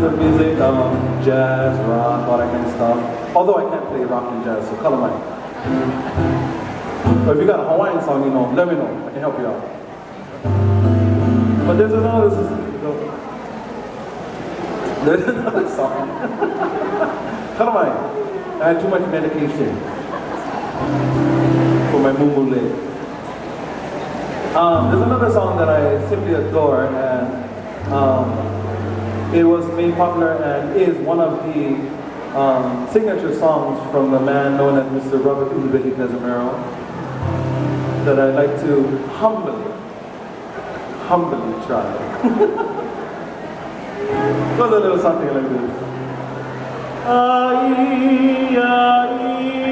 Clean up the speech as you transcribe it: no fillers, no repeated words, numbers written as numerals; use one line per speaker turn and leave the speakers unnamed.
of music, jazz, rock, all that kind of stuff. Although I can't play rock and jazz, so color mine. But if you got a Hawaiian song, you know, let me know. I can help you out. But there's another song. Color mine. I had too much medication for my moo leg. There's another song that I simply adore, and it was made popular and is one of the signature songs from the man known as Mr. Robert Ulibehi Casimiro that I'd like to humbly try. Goes a little something like this. Ai, ai,